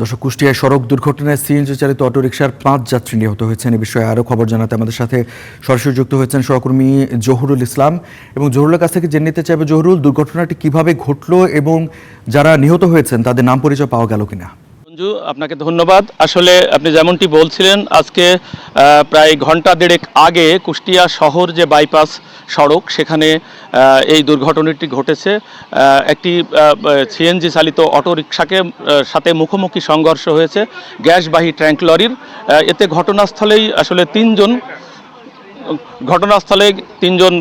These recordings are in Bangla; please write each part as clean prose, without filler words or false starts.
দর্শক, কুষ্টিয়ায় সড়ক দুর্ঘটনায় সিএনজি চালিত অটোরিকশার ৫ যাত্রী নিহত হয়েছেন। এ বিষয়ে আরও খবর জানাতে আমাদের সাথে সরাসরি যুক্ত হয়েছেন সহকর্মী জহুরুল ইসলাম। এবং জহুরুলের কাছ থেকে জেনে নিতে চাইবে, জহুরুল, দুর্ঘটনাটি কিভাবে ঘটলো এবং যারা নিহত হয়েছেন তাদের নাম পরিচয় পাওয়া গেল কিনা? মঞ্জু, আপনাকে ধন্যবাদ। আসলে আপনি যেমনটি বলছিলেন, আজকে প্রায় ঘন্টা দেড়েক আগে কুষ্টিয়া শহর যে বাইপাস সড়ক, সেখানে এই দুর্ঘটনাটি ঘটেছে। একটি সিএনজি চালিত অটোরিকশাকে সাথে মুখোমুখি সংঘর্ষ হয়েছে গ্যাসবাহী ট্যাঙ্ক লরির। এতে ঘটনাস্থলেই আসলে ঘটনাস্থলে তিনজন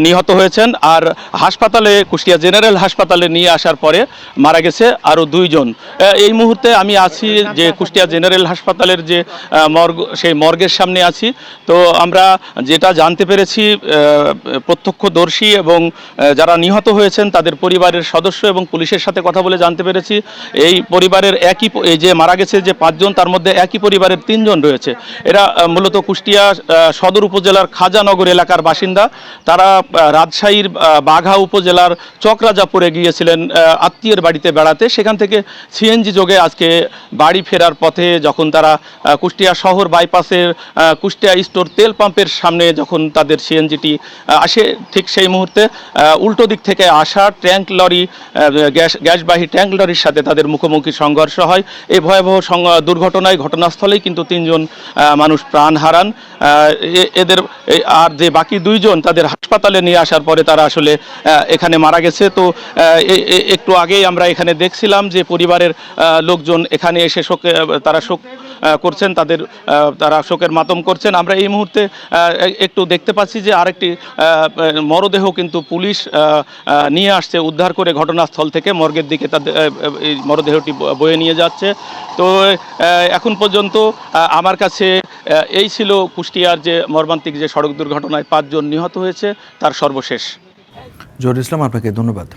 নিহত হয়েছেন। আর হাসপাতালে, কুষ্টিয়া জেনারেল হাসপাতালে নিয়ে আসার পরে মারা গেছে আরও দুইজন। এই মুহূর্তে আমি আছি যে কুষ্টিয়া জেনারেল হাসপাতালের যে মর্গ, সেই মর্গের সামনে আছি। তো আমরা যেটা জানতে পেরেছি, প্রত্যক্ষদর্শী এবং যারা নিহত হয়েছেন তাদের পরিবারের সদস্য এবং পুলিশের সাথে কথা বলে জানতে পেরেছি, এই পরিবারের এই যে মারা গেছে যে ৫ জন, তার মধ্যে একই পরিবারের ৩ জন রয়েছে। এরা মূলত কুষ্টিয়া সদর উপজেলার খাজানগর এলাকার বাসিন্দা। তারা রাজশাহীর বাঘা উপজেলার চকরাজাপুরে গিয়েছিলেন আত্মীয়ের বাড়িতে বেড়াতে। সেখান থেকে সিএনজি যোগে আজকে বাড়ি ফেরার পথে যখন তারা কুষ্টিয়া শহর বাইপাসের কুষ্টিয়া স্টোর তেল পাম্পের সামনে যখন তাদের সিএনজিটি আসে, ঠিক সেই মুহূর্তে উল্টো দিক থেকে আসা ট্যাঙ্ক লরি, গ্যাসবাহী ট্যাঙ্ক লরির সাথে তাদের মুখোমুখি সংঘর্ষ হয়। এই ভয়াবহ দুর্ঘটনায় ঘটনাস্থলেই কিন্তু ৩ জন মানুষ প্রাণ হারান। এদের আর যে বাকি 2 জন, তাদের হাসপাতালে নিয়ে আসার পরে তারা আসলে এখানে মারা গেছে। তো একটু আগেই আমরা এখানে দেখছিলাম যে পরিবারের লোকজন এখানে এসে তারা শোক করছেন, তারা শোকের মাতম করছেন। আমরা এই মুহূর্তে একটু দেখতে পাচ্ছি যে আরেকটি মরদেহ কিন্তু পুলিশ নিয়ে আসছে, উদ্ধার করে ঘটনাস্থল থেকে মর্গের দিকে তাদের এই মরদেহটি বয়ে নিয়ে যাচ্ছে। তো এখন পর্যন্ত আমার কাছে এই ছিল কুষ্টিয়ার যে মর্মান্তিক যে সড়ক দুর্ঘটনায় ৫ জন নিহত হয়েছে তার সর্বশেষ। জহুরুল ইসলাম, আপনাকে ধন্যবাদ।